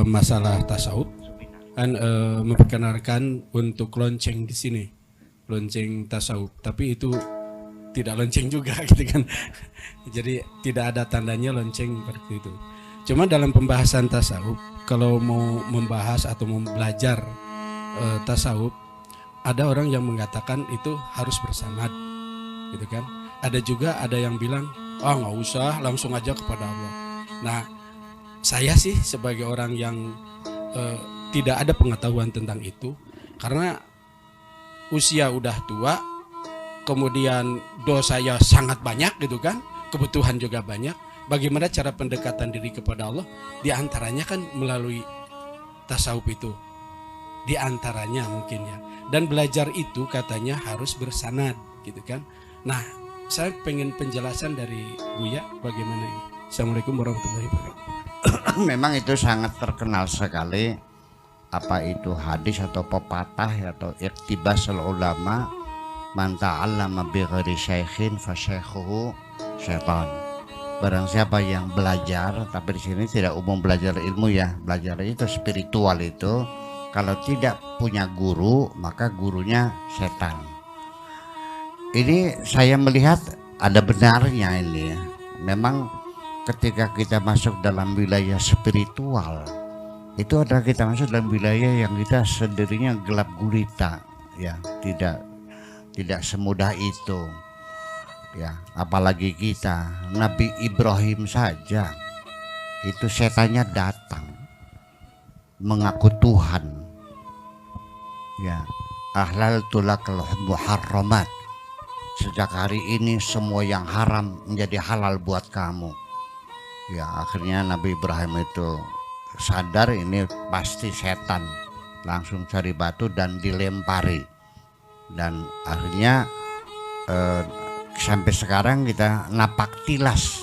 masalah tasawuf kan memperkenalkan untuk lonceng di sini, lonceng tasawuf, tapi itu tidak lonceng juga gitu kan. Jadi tidak ada tandanya lonceng seperti itu. Cuma dalam pembahasan tasawuf, kalau mau membahas atau mau belajar tasawuf, ada orang yang mengatakan itu harus bersanad, gitu kan. Ada yang bilang, ah nggak usah, langsung aja kepada Allah. Nah, saya sih sebagai orang yang eh, tidak ada pengetahuan tentang itu, karena usia udah tua, kemudian dosa ya sangat banyak gitu kan, kebutuhan juga banyak. Bagaimana cara pendekatan diri kepada Allah? Di antaranya kan melalui tasawuf itu, di antaranya mungkin ya. Dan belajar itu katanya harus bersanad gitu kan. Nah, saya pengen penjelasan dari Buya bagaimana ini. Assalamualaikum warahmatullahi wabarakatuh. Memang itu sangat terkenal sekali, apa itu hadis atau pepatah atau iktibas ulama, man ta'allama bi ghairi syaikhin fa syaikhuhu syaitan. Barang siapa yang belajar, tapi di sini tidak umum belajar ilmu ya, belajar itu spiritual itu, kalau tidak punya guru maka gurunya setan. Ini saya melihat ada benarnya ini ya. Memang ketika kita masuk dalam wilayah spiritual, itu adalah kita masuk dalam wilayah yang kita sendirinya gelap gulita ya, tidak semudah itu ya. Apalagi kita, Nabi Ibrahim saja itu setannya datang mengaku Tuhan ya. Ahlal tulakal muharramat, sejak hari ini semua yang haram menjadi halal buat kamu ya. Akhirnya Nabi Ibrahim itu sadar ini pasti setan, langsung cari batu dan dilempari. Dan akhirnya sampai sekarang kita napak tilas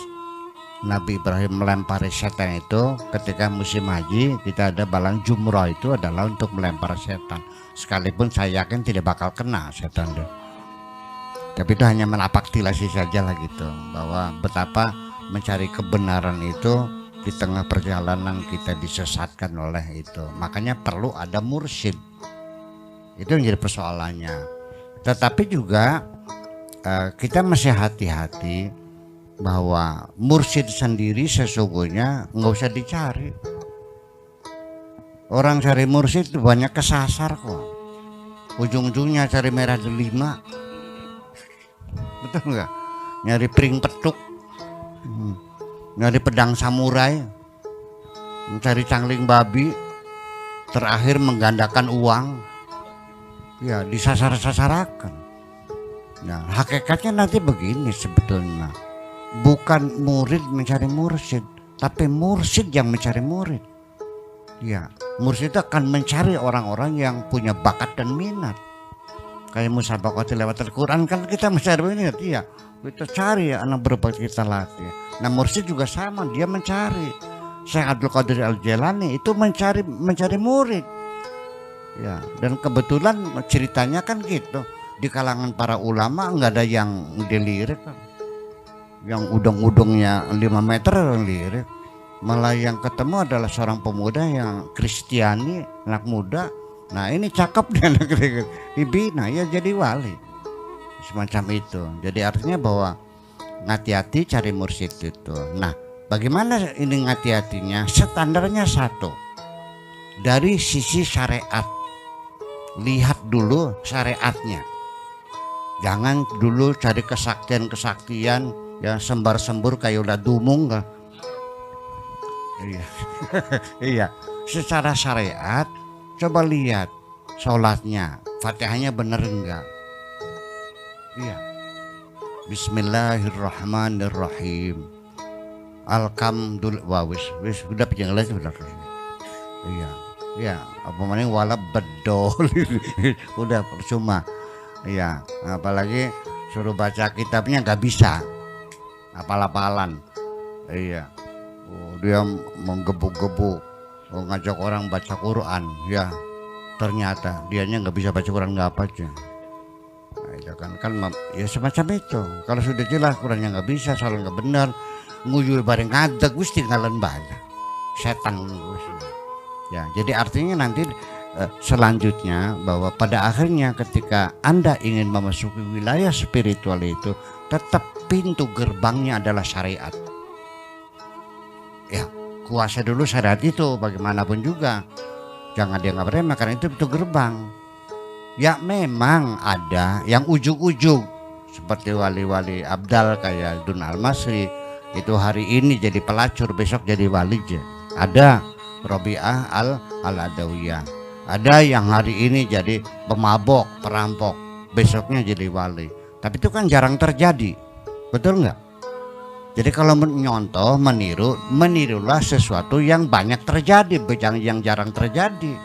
Nabi Ibrahim melempari setan itu. Ketika musim haji kita ada balang jumrah, itu adalah untuk melempar setan, sekalipun saya yakin tidak bakal kena setan deh. Tapi itu hanya menapak tilasi saja lah gitu, bahwa betapa mencari kebenaran itu di tengah perjalanan kita disesatkan oleh itu. Makanya perlu ada mursyid, itu yang jadi persoalannya. Tetapi juga kita masih hati-hati bahwa mursyid sendiri sesungguhnya nggak usah dicari. Orang cari mursyid itu banyak kesasar kok, ujung-ujungnya cari merah delima, betul nggak? Nyari piring petuk, nyari pedang samurai, mencari cangling babi, terakhir menggandakan uang ya, disasar-sasarakan. Nah, hakikatnya nanti begini sebetulnya, bukan murid mencari mursyid, tapi mursyid yang mencari murid ya. Mursyid itu akan mencari orang-orang yang punya bakat dan minat. Kayak musabaqah tilawatul Quran kan kita mencari minat ya, kita cari ya anak berbakat kita latih. Nah, mursyid juga sama, dia mencari. Syekh Abdul Qadir Al-Jailani itu mencari murid ya. Dan kebetulan ceritanya kan gitu, di kalangan para ulama nggak ada yang dilirik kan. Yang udung-udungnya 5 meter yang lirik, malah yang ketemu adalah seorang pemuda yang Kristiani, anak muda. Nah, ini cakep dia, dibina ya jadi wali semacam itu. Jadi artinya bahwa ngati-hati cari mursyid itu. Nah, bagaimana ini ngati-hatinya? Standarnya satu, dari sisi syariat, lihat dulu syariatnya. Jangan dulu cari kesaktian ya, sembar-sembur kayak udah dumung kan. Iya. Iya, secara syariat coba lihat sholatnya, Fatihahnya bener enggak. Iya, Bismillahirrahmanirrahim, Alhamdulillah, wis udah jelas udah. Iya, ya apa namanya, wala bedol udah percuma. Iya, apalagi suruh baca kitabnya nggak bisa, apal-apalan. Iya, dia menggebu-gebu ngajak orang baca Quran ya, ternyata dianya nggak bisa baca Quran, nggak apa aja. Nah, itu kan ya semacam itu. Kalau sudah jelas Qurannya nggak bisa, salah nggak benar, nguyul bareng ngadeg wis tinggalan banyak. setan. Ya, jadi artinya nanti selanjutnya bahwa pada akhirnya ketika Anda ingin memasuki wilayah spiritual itu, tetap pintu gerbangnya adalah syariat. Ya, kuasai dulu syariat itu bagaimanapun juga. Jangan dianggap remeh karena itu pintu gerbang. Ya memang ada yang ujug-ujug seperti wali-wali abdal kayak Dun Al-Masri, itu hari ini jadi pelacur, besok jadi wali. Ada Robi'ah Al-Adawiyah. Ada yang hari ini jadi pemabok, perampok, besoknya jadi wali. Tapi itu kan jarang terjadi, betul nggak? Jadi kalau menyontoh, menirulah sesuatu yang banyak terjadi, yang jarang terjadi.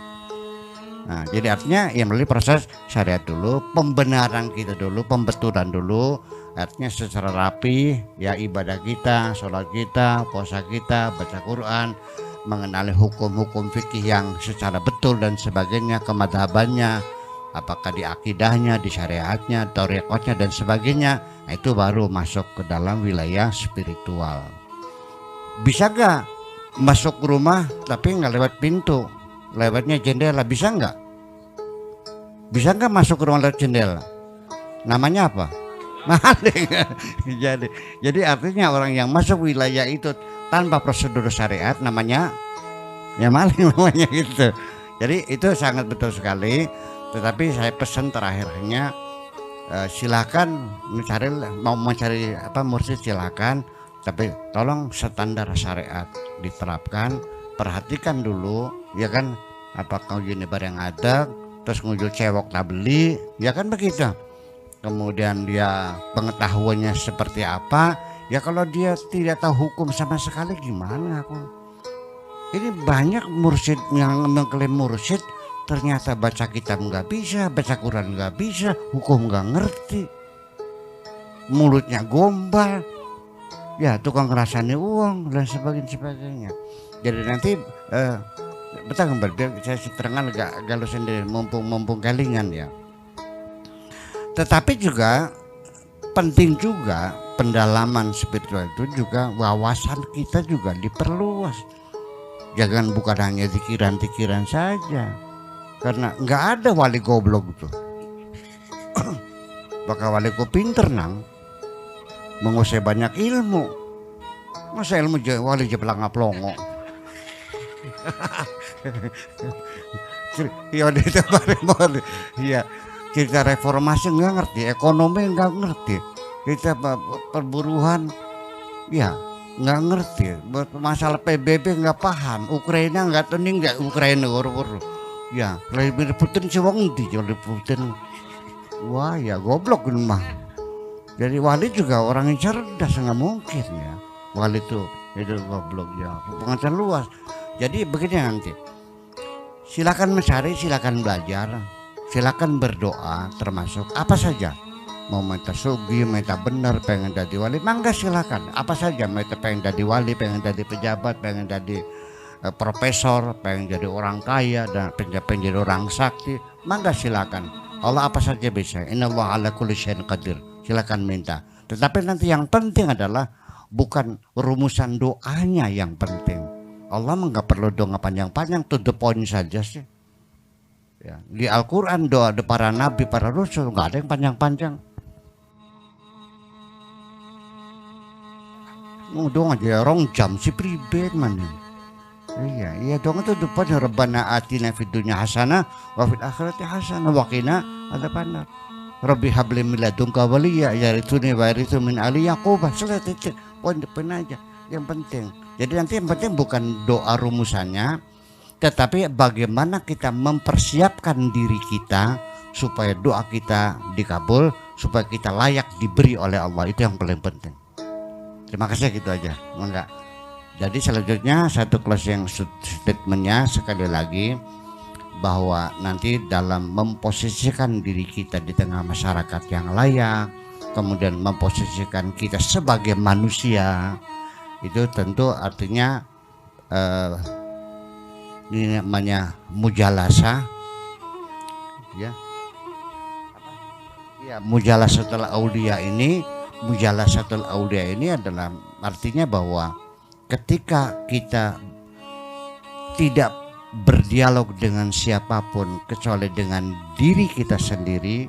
Nah, jadi artinya ya melalui proses syariat dulu, pembenaran kita dulu, pembetulan dulu, artinya secara rapi ya ibadah kita, sholat kita, puasa kita, baca Quran, mengenali hukum-hukum fikih yang secara betul dan sebagainya, kemadhabannya, apakah di akidahnya, di syariatnya, thariqatnya dan sebagainya. Nah, itu baru masuk ke dalam wilayah spiritual. Bisa gak masuk rumah tapi nggak lewat pintu, lewatnya jendela? Bisa nggak? Bisa nggak masuk ke rumah lewat jendela? Namanya apa? Maling. jadi artinya orang yang masuk wilayah itu tanpa prosedur syariat namanya ya maling namanya gitu. Jadi itu sangat betul sekali. Tetapi saya pesan terakhirnya silakan mau mencari mursyid silakan, tapi tolong standar syariat diterapkan. Perhatikan dulu ya kan, apakah unibar yang ada terus ngujul cewek tak beli ya kan begitu. Kemudian dia pengetahuannya seperti apa. Ya kalau dia tidak tahu hukum sama sekali gimana aku? Ini banyak mursyid yang mengklaim mursyid, ternyata baca kitab nggak bisa, baca Quran nggak bisa, hukum nggak ngerti, mulutnya gombal, ya tukang ngerasani uang dan sebagainya. Jadi nanti betul kembali biar saya terangkan agak galau sendiri, mumpung kalingan ya. Tetapi juga penting juga pendalaman spiritual itu juga wawasan kita juga diperluas. Jangan bukan hanya pikiran-pikiran saja, karena nggak ada wali goblok itu. Bakal waliku pinter nang, menguasai banyak ilmu. Masa ilmu wali jepelang ngaplongo. Iya, kita reformasi nggak ngerti, ekonomi nggak ngerti. Kita perburuan ya nggak ngerti, masalah PBB nggak paham, Ukraina nggak tening nggak Ukraina guru ya lebih Putin cewong di jadi Putin. Wah ya goblok mah. Jadi wali juga orang yang cerdas, nggak mungkin ya wali itu goblok ya, pengetahuan luas. Jadi begini nanti, silakan mencari, silakan belajar, silakan berdoa, termasuk apa saja. Mau minta sugi, minta benar, pengen jadi wali, mangga silakan. Apa saja, minta pengen jadi wali, pengen jadi pejabat, pengen jadi profesor, pengen jadi orang kaya, dan pengen jadi orang sakti, mangga silakan. Allah apa saja bisa. Innallaha ala kulli syai'in qadir. Silakan minta. Tetapi nanti yang penting adalah bukan rumusan doanya yang penting. Allah nggak perlu doa panjang-panjang, to the point saja sih. Ya, di Al-Quran doa para nabi, para rasul nggak ada yang panjang-panjang. Dong aja rong jam si pribet mana. Iya dong itu depan Rabbana atina fid dunya hasanah wa fil akhirati hasanah wa qina adzabannar. Rabbi habli min ladunka waliyya yarithuni wa yarithu min ali yaqub. Selesai poin depan aja yang penting. Jadi nanti yang penting bukan doa rumusannya, tetapi bagaimana kita mempersiapkan diri kita supaya doa kita dikabul, supaya kita layak diberi oleh Allah. Itu yang paling penting. Terima kasih, gitu aja. Enggak. Jadi selanjutnya satu closing statementnya sekali lagi, bahwa nanti dalam memposisikan diri kita di tengah masyarakat yang layak, kemudian memposisikan kita sebagai manusia, itu tentu artinya ini namanya mujalasah, ya. Ya, mujalasatul aulia ini, mujalasatul aulia ini adalah artinya bahwa ketika kita tidak berdialog dengan siapapun kecuali dengan diri kita sendiri,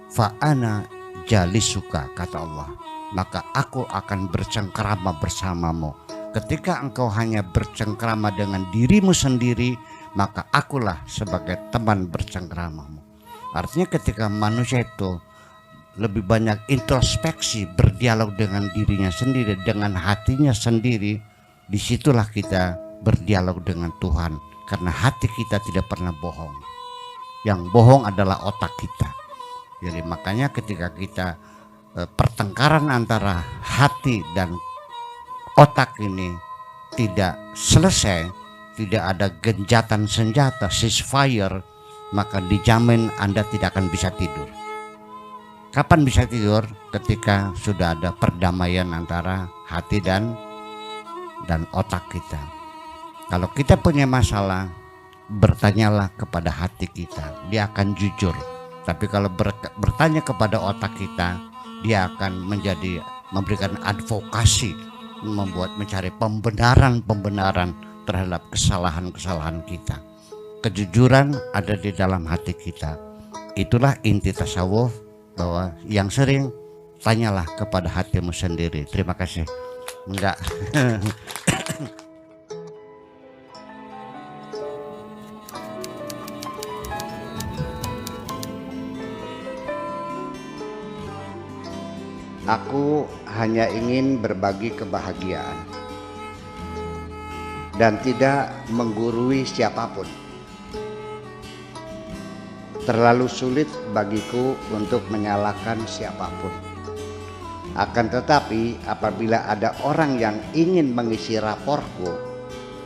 fa'ana jalisuka, kata Allah, maka aku akan bercengkrama bersamamu. Ketika engkau hanya bercengkrama dengan dirimu sendiri, maka akulah sebagai teman bercengkramamu. Artinya ketika manusia itu lebih banyak introspeksi, berdialog dengan dirinya sendiri, dengan hatinya sendiri, disitulah kita berdialog dengan Tuhan. Karena hati kita tidak pernah bohong. Yang bohong adalah otak kita. Jadi makanya ketika kita pertengkaran antara hati dan otak ini tidak selesai, tidak ada genjatan senjata, ceasefire, maka dijamin Anda tidak akan bisa tidur. Kapan bisa tidur? Ketika sudah ada perdamaian antara hati dan otak kita. Kalau kita punya masalah, bertanyalah kepada hati kita, dia akan jujur. Tapi kalau bertanya kepada otak kita, dia akan memberikan advokasi, mencari pembenaran terhadap kesalahan-kesalahan kita. Kejujuran ada di dalam hati kita. Itulah inti tasawuf, bahwa yang sering tanyalah kepada hatimu sendiri. Terima kasih. Enggak. Aku hanya ingin berbagi kebahagiaan dan tidak menggurui siapapun. Terlalu sulit bagiku untuk menyalahkan siapapun. Akan tetapi apabila ada orang yang ingin mengisi raportku,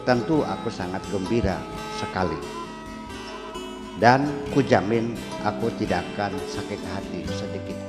tentu aku sangat gembira sekali. Dan kujamin aku tidak akan sakit hati sedikit.